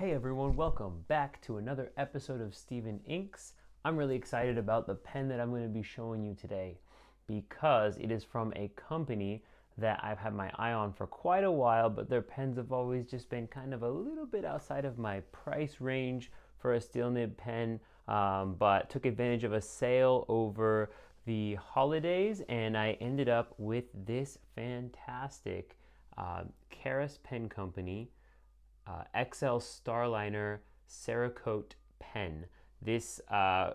Hey everyone, welcome back to another episode of Steven Inks. I'm really excited about the pen that I'm going to be showing you today because it is from a company that I've had my eye on for quite a while, but their pens have always just been kind of a little bit outside of my price range for a steel nib pen, but took advantage of a sale over the holidays and I ended up with this fantastic Karas Pen Company XL Starliner Cerakote pen. This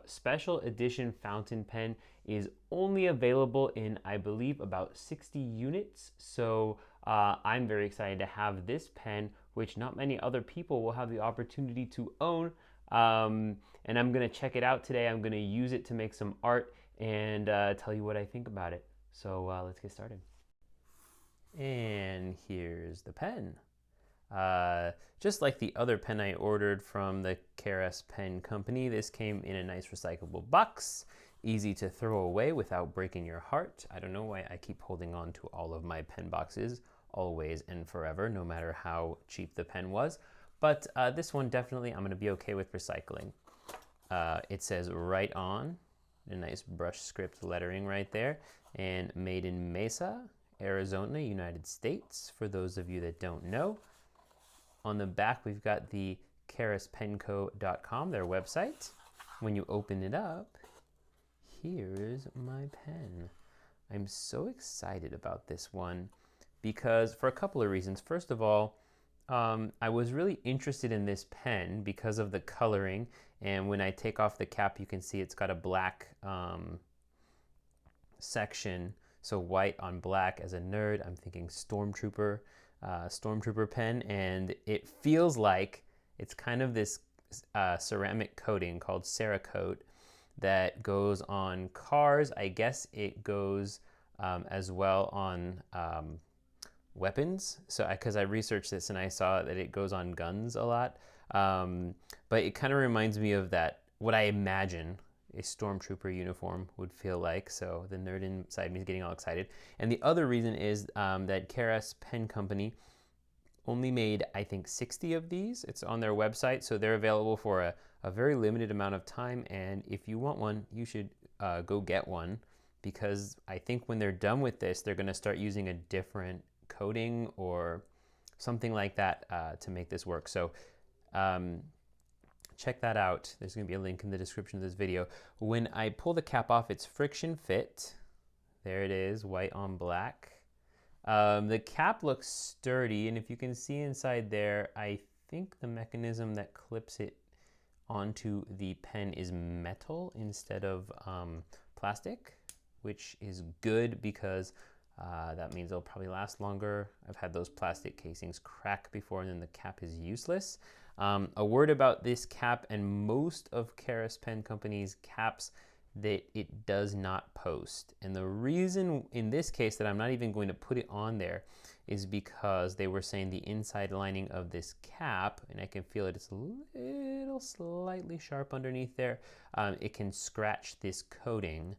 special edition fountain pen is only available in, I believe, about 60 units. So I'm very excited to have this pen, which not many other people will have the opportunity to own. And I'm going to check it out today. I'm going to use it to make some art and tell you what I think about it. So let's get started. And here's the pen. Just like the other pen I ordered from the Karas Pen Company, this came in a nice recyclable box, easy to throw away without breaking your heart. I don't know why I keep holding on to all of my pen boxes, always and forever, no matter how cheap the pen was. But this one definitely I'm going to be okay with recycling. It says right on, a nice brush script lettering right there, and made in Mesa, Arizona, United States, for those of you that don't know. On the back, we've got the karaspenco.com, their website. When you open it up, here's my pen. I'm so excited about this one because for a couple of reasons. First of all, I was really interested in this pen because of the coloring. And when I take off the cap, you can see it's got a black section. So white on black. As a nerd, I'm thinking Stormtrooper pen, and it feels like it's kind of this ceramic coating called Cerakote that goes on cars. I guess it goes as well on weapons. So because I researched this and I saw that it goes on guns a lot, but it kind of reminds me of that, what I imagine a stormtrooper uniform would feel like. So the nerd inside me is getting all excited. And the other reason is that Karas Pen Company only made, I think, 60 of these. It's on their website, so they're available for a very limited amount of time. And if you want one, you should go get one, because I think when they're done with this, they're going to start using a different coating or something like that to make this work. So check that out. There's going to be a link in the description of this video. When I pull the cap off, it's friction fit. There it is, white on black. The cap looks sturdy, and if you can see inside there, I think the mechanism that clips it onto the pen is metal instead of plastic, which is good because that means it'll probably last longer. I've had those plastic casings crack before, and then the cap is useless. A word about this cap and most of Karas Pen Company's caps, that it does not post. And the reason in this case that I'm not even going to put it on there is because they were saying the inside lining of this cap, and I can feel it, it's a little slightly sharp underneath there. It can scratch this coating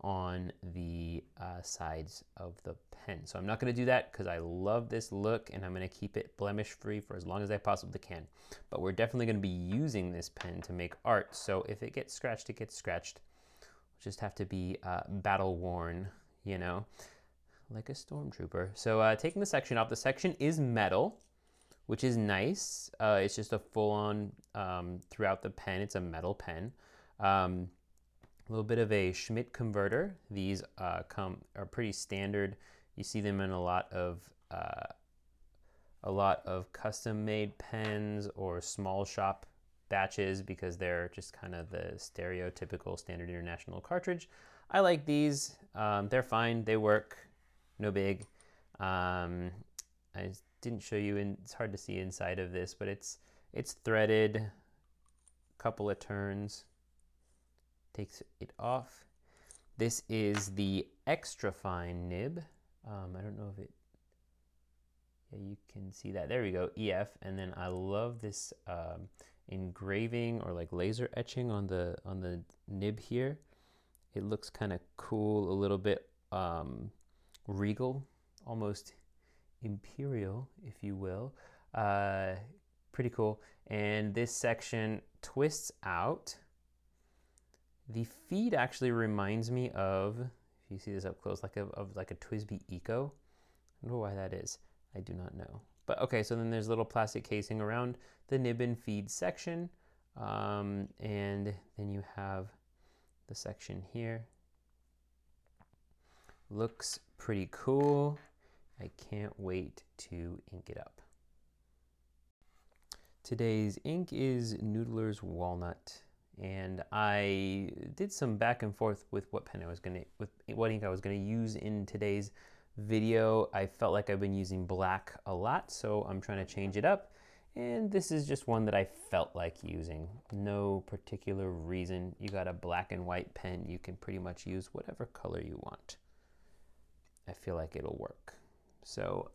on the sides of the pen. So I'm not going to do that because I love this look and I'm going to keep it blemish free for as long as I possibly can. But we're definitely going to be using this pen to make art. So if it gets scratched, it gets scratched. We'll just have to be battle worn, you know, like a stormtrooper. So taking the section off, the section is metal, which is nice. It's just a full-on throughout the pen. It's a metal pen. A little bit of a Schmidt converter. These are pretty standard. You see them in a lot of custom-made pens or small shop batches because they're just kind of the stereotypical standard international cartridge. I like these. They're fine. They work. No big. I didn't show you. It's hard to see inside of this, but it's threaded. A couple of turns. Takes it off. This is the extra fine nib. I don't know if it, yeah, you can see that. There we go, EF. And then I love this engraving or like laser etching on the nib here. It looks kind of cool, a little bit regal, almost imperial, if you will. pretty cool. And this section twists out. The feed actually reminds me of, if you see this up close, like a Twisby Eco. I don't know why that is. I do not know. But okay, so then there's a little plastic casing around the nib and feed section. And then you have the section here. Looks pretty cool. I can't wait to ink it up. Today's ink is Noodlers Walnut, and I did some back and forth with what pen I was gonna, with what ink I was gonna use in today's video. I felt like I've been using black a lot, so I'm trying to change it up. And this is just one that I felt like using. No particular reason. You got a black and white pen, you can pretty much use whatever color you want. I feel like it'll work. So,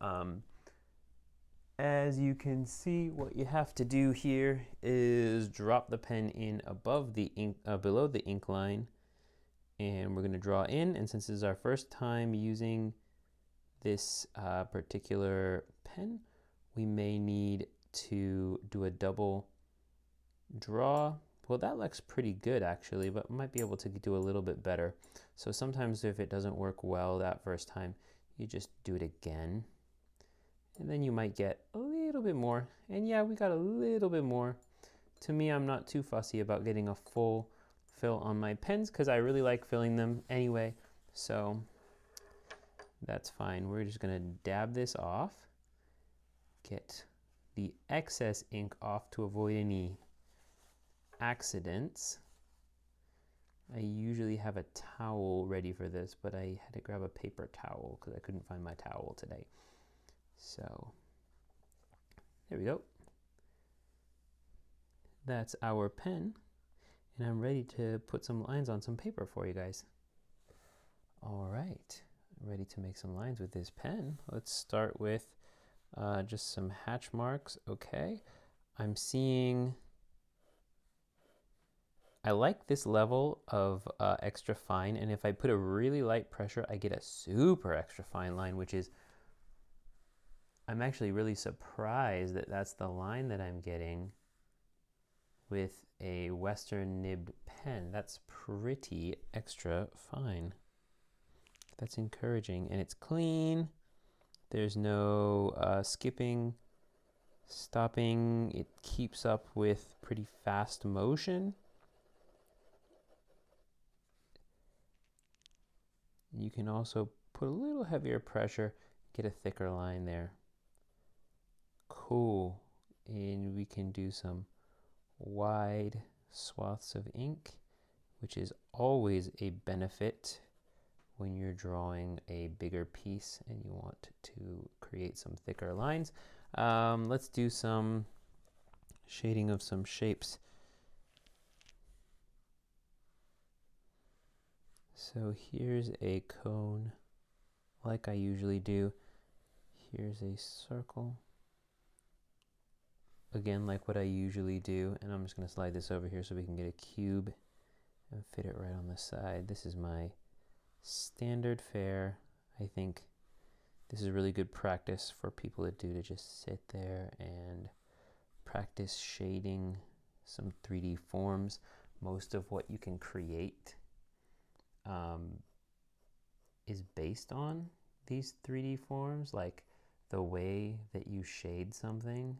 as you can see, what you have to do here is drop the pen in above the ink, below the ink line, and we're going to draw in. And since this is our first time using this particular pen, we may need to do a double draw. Well, that looks pretty good actually, but might be able to do a little bit better. So sometimes if it doesn't work well that first time, you just do it again. And then you might get a little bit more. And yeah, we got a little bit more. To me, I'm not too fussy about getting a full fill on my pens because I really like filling them anyway. So that's fine. We're just gonna dab this off, get the excess ink off to avoid any accidents. I usually have a towel ready for this, but I had to grab a paper towel because I couldn't find my towel today. So there we go. That's our pen, and I'm ready to put some lines on some paper for you guys. All right, ready to make some lines with this pen. Let's start with just some hatch marks. Okay, I'm seeing, I like this level of extra fine, and if I put a really light pressure, I get a super extra fine line, which is, I'm actually really surprised that that's the line that I'm getting with a Western nibbed pen. That's pretty extra fine. That's encouraging, and it's clean. There's no skipping, stopping. It keeps up with pretty fast motion. You can also put a little heavier pressure, get a thicker line there. Cool. And we can do some wide swaths of ink, which is always a benefit when you're drawing a bigger piece and you want to create some thicker lines. Let's do some shading of some shapes. So here's a cone, like I usually do. Here's a circle, again like what I usually do, and I'm just going to slide this over here so we can get a cube and fit it right on the side. This is my standard fare. I think this is really good practice for people to do, to just sit there and practice shading some 3D forms. Most of what you can create is based on these 3D forms, like the way that you shade something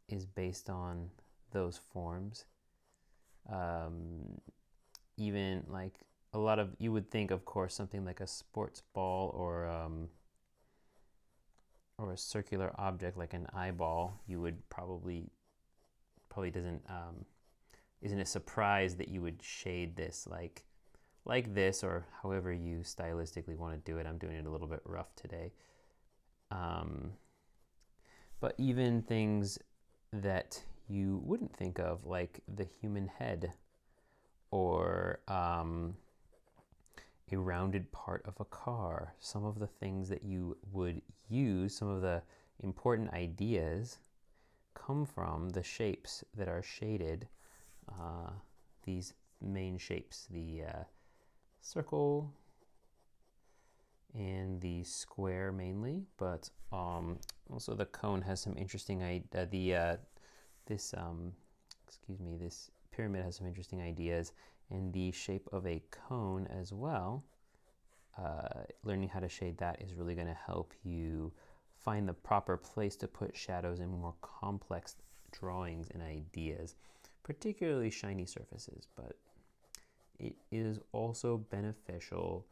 is based on those forms. Even like a lot of, you would think, of course, something like a sports ball or a circular object like an eyeball, you would probably doesn't, isn't a surprise that you would shade this like this, or however you stylistically want to do it. I'm doing it a little bit rough today. But even things that you wouldn't think of, like the human head, or a rounded part of a car, some of the things that you would use, some of the important ideas come from the shapes that are shaded. These main shapes, the circle and the square mainly, but Also, the cone has some interesting this pyramid has some interesting ideas, and the shape of a cone as well. Learning how to shade that is really going to help you find the proper place to put shadows in more complex drawings and ideas, particularly shiny surfaces, but it is also beneficial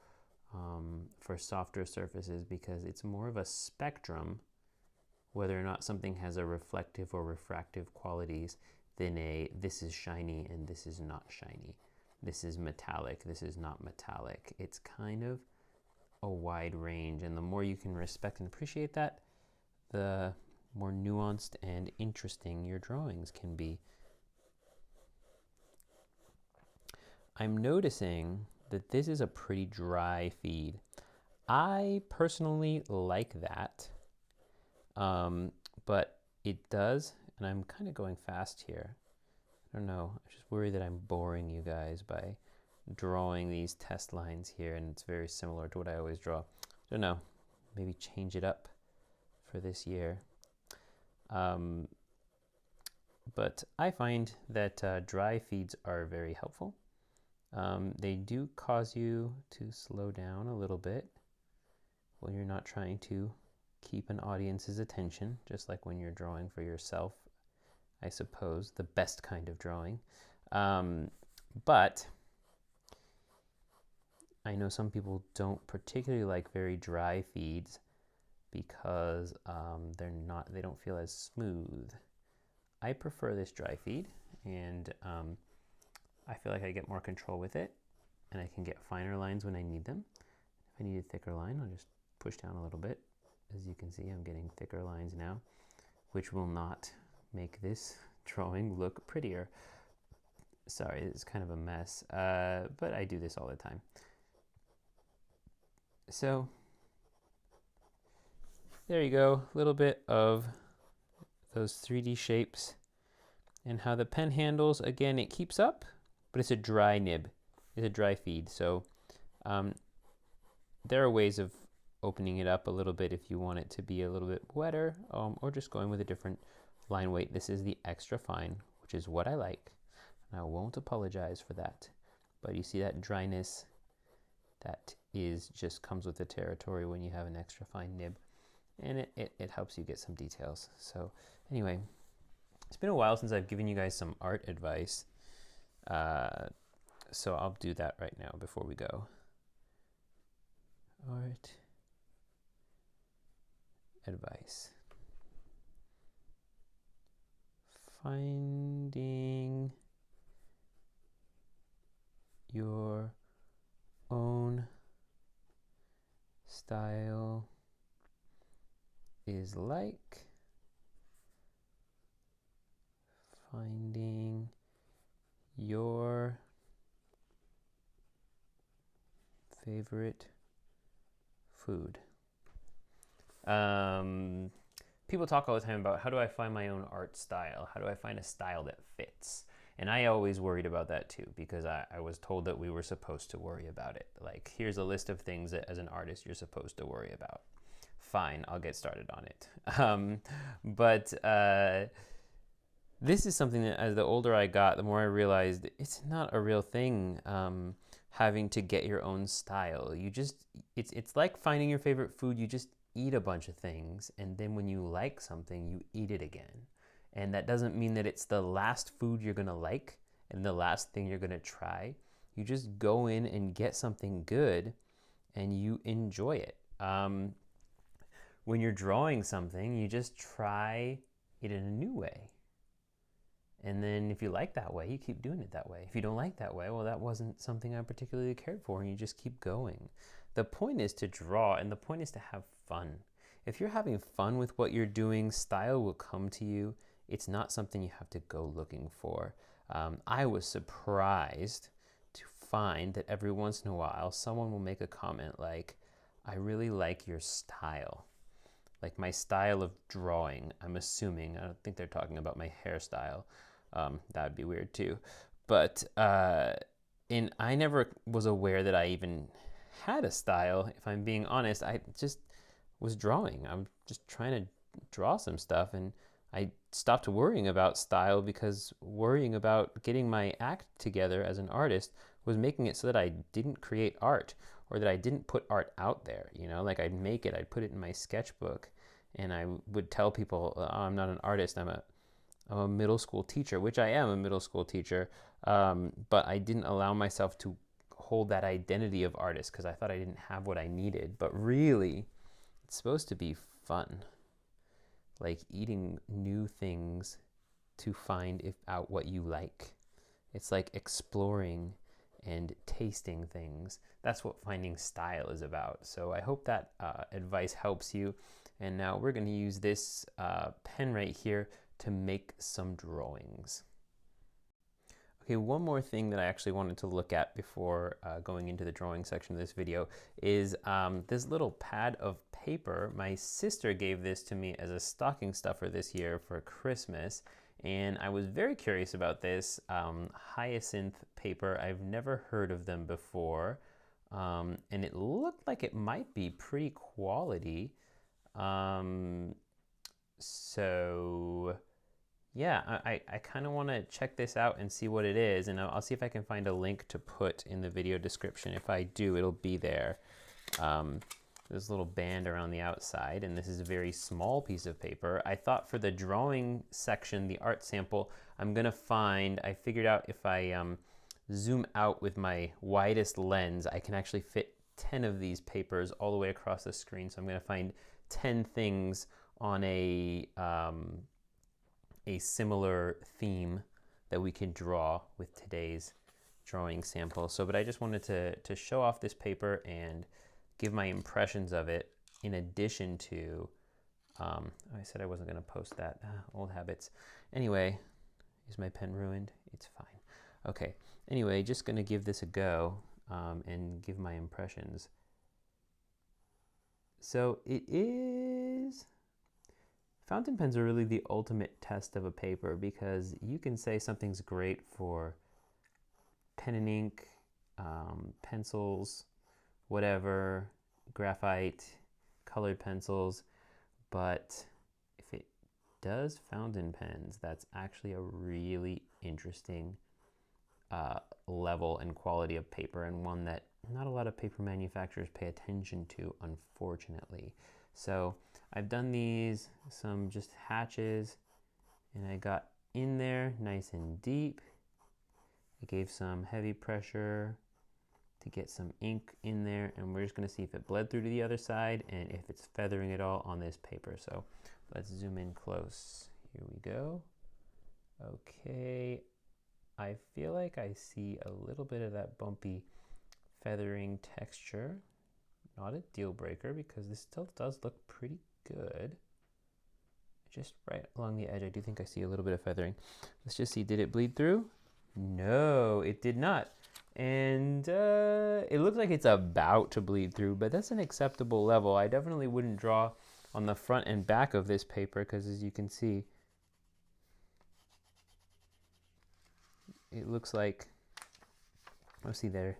for softer surfaces because it's more of a spectrum whether or not something has a reflective or refractive qualities than a this is shiny and this is not shiny. This is metallic, this is not metallic. It's kind of a wide range, and the more you can respect and appreciate that, the more nuanced and interesting your drawings can be. I'm noticing that this is a pretty dry feed. I personally like that, but it does, and I'm kind of going fast here. I don't know, I just worry that I'm boring you guys by drawing these test lines here, and it's very similar to what I always draw. I don't know, maybe change it up for this year. But I find that dry feeds are very helpful. They do cause you to slow down a little bit when you're not trying to keep an audience's attention, just like when you're drawing for yourself, I suppose, the best kind of drawing. But I know some people don't particularly like very dry feeds because they don't feel as smooth. I prefer this dry feed, and I feel like I get more control with it, and I can get finer lines when I need them. If I need a thicker line, I'll just push down a little bit. As you can see, I'm getting thicker lines now, which will not make this drawing look prettier. Sorry, it's kind of a mess, but I do this all the time. So there you go, a little bit of those 3D shapes and how the pen handles. Again, it keeps up, but it's a dry nib. It's a dry feed. So there are ways of opening it up a little bit if you want it to be a little bit wetter, or just going with a different line weight. This is the extra fine, which is what I like, and I won't apologize for that. But you see that dryness, that is just comes with the territory when you have an extra fine nib, and it helps you get some details. So anyway, it's been a while since I've given you guys some art advice, so I'll do that right now before we go. Art advice. Finding your own style is like finding your favorite food. People talk all the time about how do I find my own art style? How do I find a style that fits? And I always worried about that too, because I was told that we were supposed to worry about it. Like, here's a list of things that as an artist you're supposed to worry about. Fine, I'll get started on it. But this is something that as the older I got, the more I realized it's not a real thing, having to get your own style. It's like finding your favorite food. You just eat a bunch of things, and then when you like something, you eat it again. And that doesn't mean that it's the last food you're gonna like and the last thing you're gonna try. You just go in and get something good and you enjoy it. When you're drawing something, you just try it in a new way. And then if you like that way, you keep doing it that way. If you don't like that way, well, that wasn't something I particularly cared for, and you just keep going. The point is to draw, and the point is to have fun. If you're having fun with what you're doing, style will come to you. It's not something you have to go looking for. I was surprised to find that every once in a while, someone will make a comment like, I really like your style. Like my style of drawing, I'm assuming. I don't think they're talking about my hairstyle. That would be weird too. But, and I never was aware that I even had a style. If I'm being honest, I just was drawing. I'm just trying to draw some stuff, and I stopped worrying about style because worrying about getting my act together as an artist was making it so that I didn't create art, or that I didn't put art out there. You know, like I'd make it, I'd put it in my sketchbook, and I would tell people, oh, I'm not an artist, I'm a middle school teacher, which I am a middle school teacher, but I didn't allow myself to hold that identity of artist because I thought I didn't have what I needed. But really, it's supposed to be fun, like eating new things to find out what you like. It's like exploring and tasting things. That's what finding style is about. So I hope that advice helps you. And now we're going to use this pen right here to make some drawings. Okay, one more thing that I actually wanted to look at before going into the drawing section of this video is this little pad of paper. My sister gave this to me as a stocking stuffer this year for Christmas, and I was very curious about this Hyacinth paper. I've never heard of them before, and it looked like it might be pretty quality. So yeah, I kind of want to check this out and see what it is, and I'll see if I can find a link to put in the video description. If I do, it'll be there. There's a little band around the outside, and this is a very small piece of paper. I thought for the drawing section, the art sample, I figured out if I zoom out with my widest lens, I can actually fit 10 of these papers all the way across the screen. So I'm going to find 10 things on a similar theme that we can draw with today's drawing sample. But I just wanted to show off this paper and give my impressions of it, in addition to, I said I wasn't going to post that, old habits. Anyway, is my pen ruined? It's fine. Okay, anyway, just going to give this a go and give my impressions. So fountain pens are really the ultimate test of a paper, because you can say something's great for pen and ink, pencils, whatever, graphite, colored pencils, but if it does fountain pens, that's actually a really interesting level and quality of paper, and one that not a lot of paper manufacturers pay attention to, unfortunately. So I've done these, some just hatches, and I got in there nice and deep. I gave some heavy pressure to get some ink in there, and we're just going to see if it bled through to the other side and if it's feathering at all on this paper. So let's zoom in close. Here we go. Okay, I feel like I see a little bit of that bumpy feathering texture. Not a deal breaker, because this still does look pretty good. Just right along the edge, I do think I see a little bit of feathering. Let's just see, did it bleed through? No, it did not. And it looks like it's about to bleed through, but that's an acceptable level. I definitely wouldn't draw on the front and back of this paper, because as you can see, it looks like, oh, see there,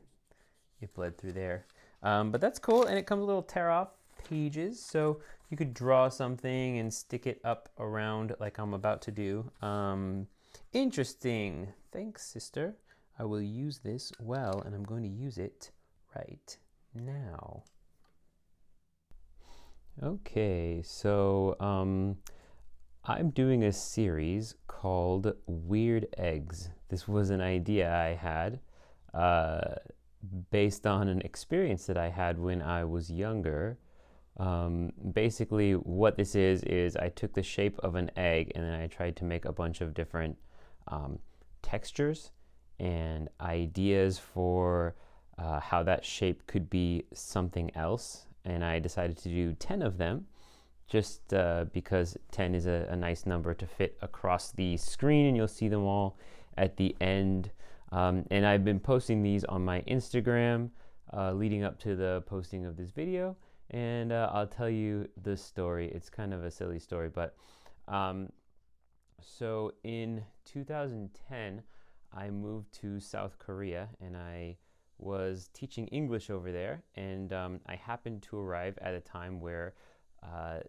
it bled through there. But that's cool, and it comes with little tear off pages, so you could draw something and stick it up around like I'm about to do. Interesting. Thanks, sister. I will use this well, and I'm going to use it right now. Okay, so I'm doing a series called Weird Eggs. This was an idea I had based on an experience that I had when I was younger. Basically, what this is I took the shape of an egg, and then I tried to make a bunch of different textures and ideas for how that shape could be something else. And I decided to do 10 of them, just because 10 is a nice number to fit across the screen, and you'll see them all at the end. And I've been posting these on my Instagram leading up to the posting of this video, and I'll tell you the story. It's kind of a silly story, but so in 2010, I moved to South Korea, and I was teaching English over there, and I happened to arrive at a time where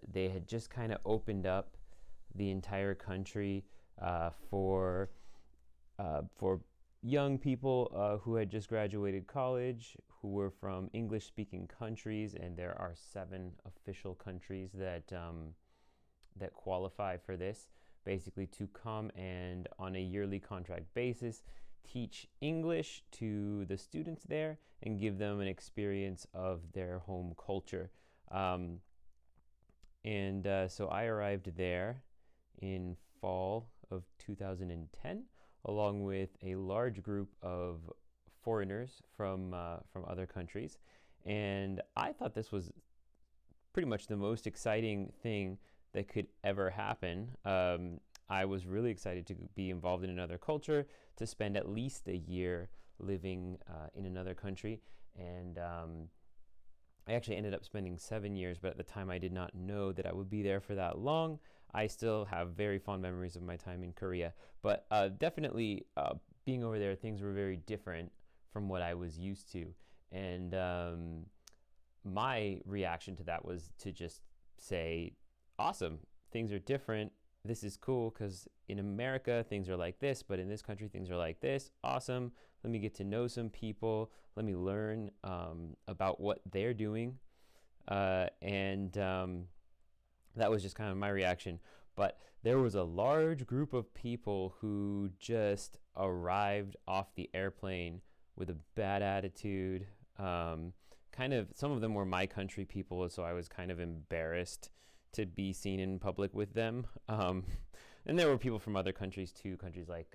They had just kind of opened up the entire country for young people who had just graduated college, who were from English-speaking countries, and there are 7 official countries that that qualify for this, basically to come and on a yearly contract basis teach English to the students there and give them an experience of their home culture. So I arrived there in fall of 2010, along with a large group of foreigners from other countries. And I thought this was pretty much the most exciting thing that could ever happen. I was really excited to be involved in another culture, to spend at least a year living in another country. And I actually ended up spending 7 years, but at the time I did not know that I would be there for that long. I still have very fond memories of my time in Korea, but definitely being over there, things were very different from what I was used to. And my reaction to that was to just say, awesome, things are different. This is cool because in America, things are like this, but in this country, things are like this. Awesome. Let me get to know some people. Let me learn about what they're doing. And that was just kind of my reaction. But there was a large group of people who just arrived off the airplane with a bad attitude. Some of them were my country people, so I was kind of embarrassed to be seen in public with them. And there were people from other countries too, countries like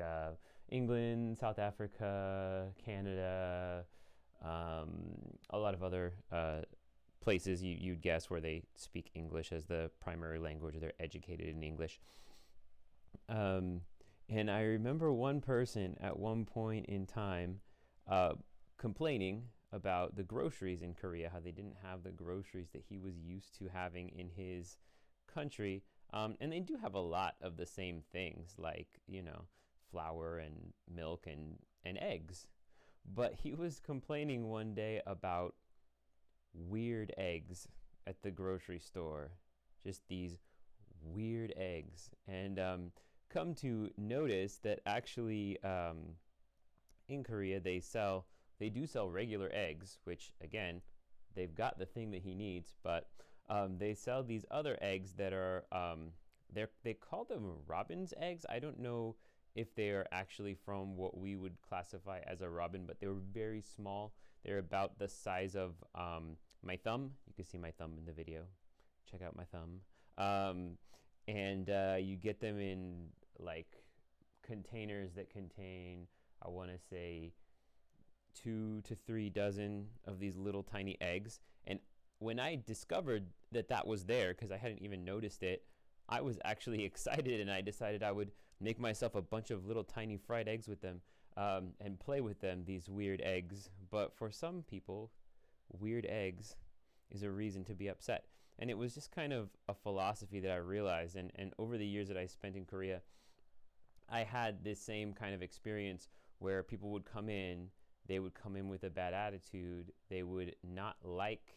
England, South Africa, Canada, a lot of other places you'd guess where they speak English as the primary language, or they're educated in English. And I remember one person at one point in time complaining about the groceries in Korea, how they didn't have the groceries that he was used to having in his country. And they do have a lot of the same things, like, flour and milk and eggs. But he was complaining one day about weird eggs at the grocery store, just these weird eggs. And come to notice that actually in Korea they do sell regular eggs, which again, they've got the thing that he needs, but they sell these other eggs that are, they call them robin's eggs. I don't know if they are actually from what we would classify as a robin, but they were very small. They're about the size of my thumb. You can see my thumb in the video. Check out my thumb. And you get them in like containers that contain, I want to say, 2 to 3 dozen of these little tiny eggs. And when I discovered that that was there, because I hadn't even noticed it, I was actually excited, and I decided I would make myself a bunch of little tiny fried eggs with them and play with them, these weird eggs. But for some people, weird eggs is a reason to be upset. And it was just kind of a philosophy that I realized. And over the years that I spent in Korea, I had this same kind of experience where people would come in, they would come in with a bad attitude, they would not like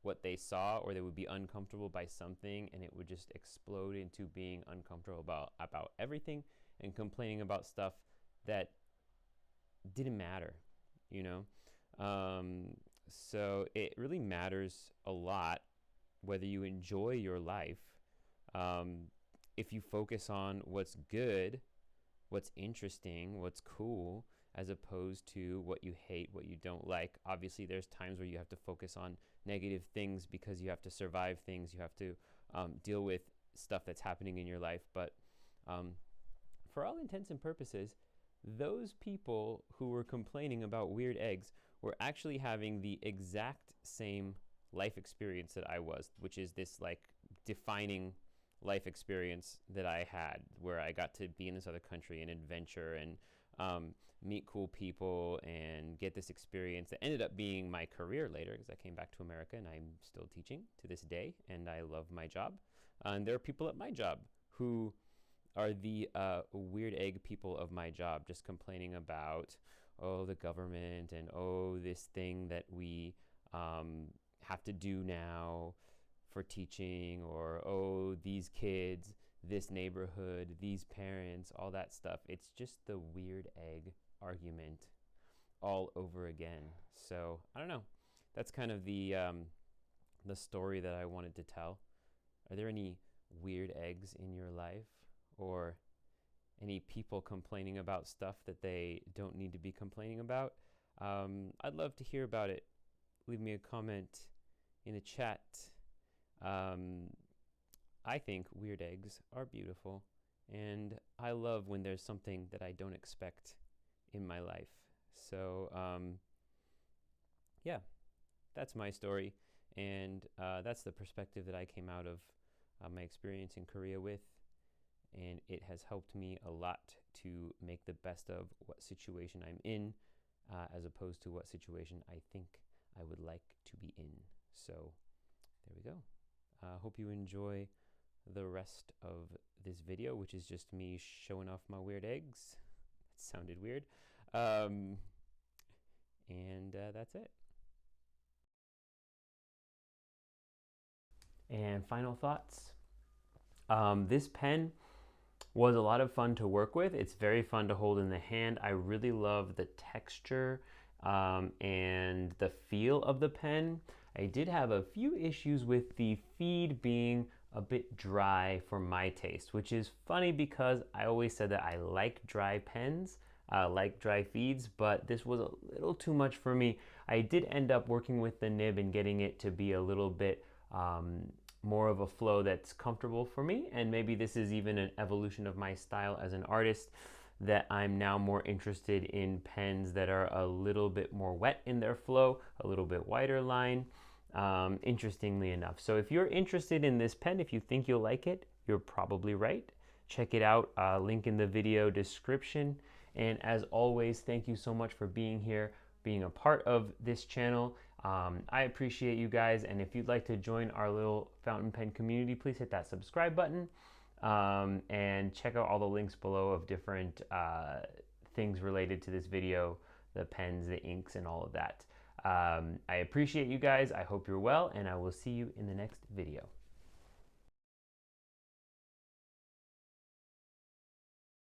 what they saw, or they would be uncomfortable by something, and it would just explode into being uncomfortable about everything and complaining about stuff that didn't matter, So it really matters a lot whether you enjoy your life. If you focus on what's good, what's interesting, what's cool, as opposed to what you hate, what you don't like. Obviously, there's times where you have to focus on negative things because you have to survive things. You have to deal with stuff that's happening in your life. But for all intents and purposes, those people who were complaining about weird eggs were actually having the exact same life experience that I was, which is this like defining life experience that I had, where I got to be in this other country and adventure and meet cool people and get this experience that ended up being my career later, because I came back to America and I'm still teaching to this day, and I love my job. And there are people at my job who are the weird egg people of my job, just complaining about, the government, and this thing that we have to do now for teaching, or oh, these kids, this neighborhood, these parents, all that stuff. It's just the weird egg argument all over again. So I don't know. That's kind of the story that I wanted to tell. Are there any weird eggs in your life, or any people complaining about stuff that they don't need to be complaining about? I'd love to hear about it. Leave me a comment in the chat. I think weird eggs are beautiful, and I love when there's something that I don't expect in my life. So yeah, that's my story, and that's the perspective that I came out of my experience in Korea with, and it has helped me a lot to make the best of what situation I'm in, as opposed to what situation I think I would like to be in. So there we go. Hope you enjoy the rest of this video, which is just me showing off my weird eggs. That sounded weird. And that's it. And final thoughts. This pen was a lot of fun to work with. It's very fun to hold in the hand. I really love the texture and the feel of the pen. I did have a few issues with the feed being a bit dry for my taste, which is funny because I always said that I like dry pens, like dry feeds, but this was a little too much for me. I did end up working with the nib and getting it to be a little bit more of a flow that's comfortable for me, and maybe this is even an evolution of my style as an artist, that I'm now more interested in pens that are a little bit more wet in their flow, a little bit wider line, interestingly enough. So if you're interested in this pen, if you think you'll like it, you're probably right. Check it out, link in the video description. And as always, thank you so much for being here, being a part of this channel. I appreciate you guys, and if you'd like to join our little fountain pen community, please hit that subscribe button, and check out all the links below of different things related to this video, the pens, the inks, and all of that. I appreciate you guys. I hope you're well, and I will see you in the next video.